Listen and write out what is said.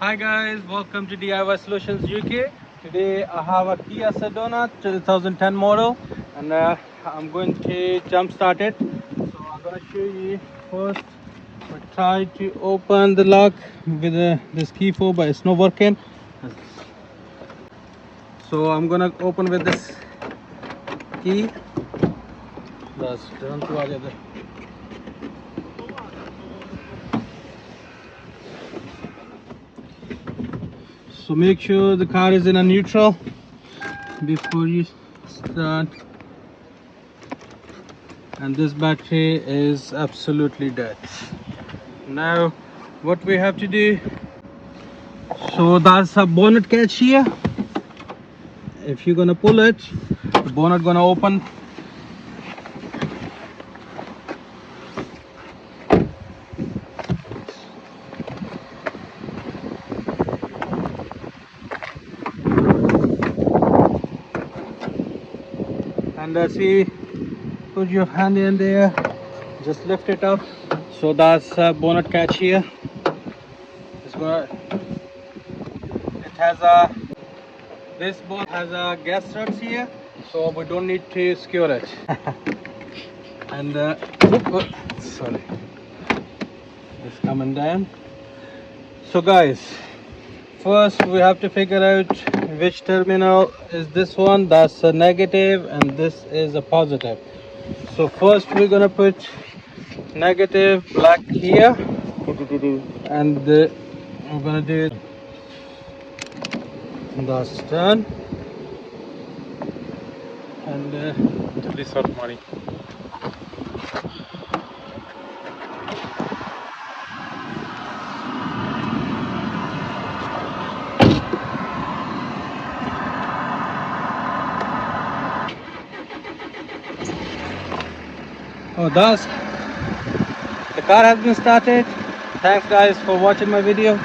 Hi guys, welcome to DIY Solutions UK. Today I have a Kia Sedona 2010 model and I'm going to jump start it. So I'm going to show you first. I tried to open the lock with this key fob, but it's not working. So I'm going to open with this key. That's done to all other. So make sure the car is in a neutral before you start. And this battery is absolutely dead. Now what we have to do, so that's a bonnet catch here. If you're gonna pull it, the bonnet gonna open. And see, put your hand in there, just lift it up. So that's a bonnet catch here. It has a, this bonnet has a gas struts here, so we don't need to secure it. And sorry, it's coming down. So guys, first we have to figure out which terminal is this one. That's a negative and this is a positive. So first we're gonna put negative black here, and we're gonna do that's done. And this sort of money. Oh, that's the car has been started. Thanks guys for watching my video.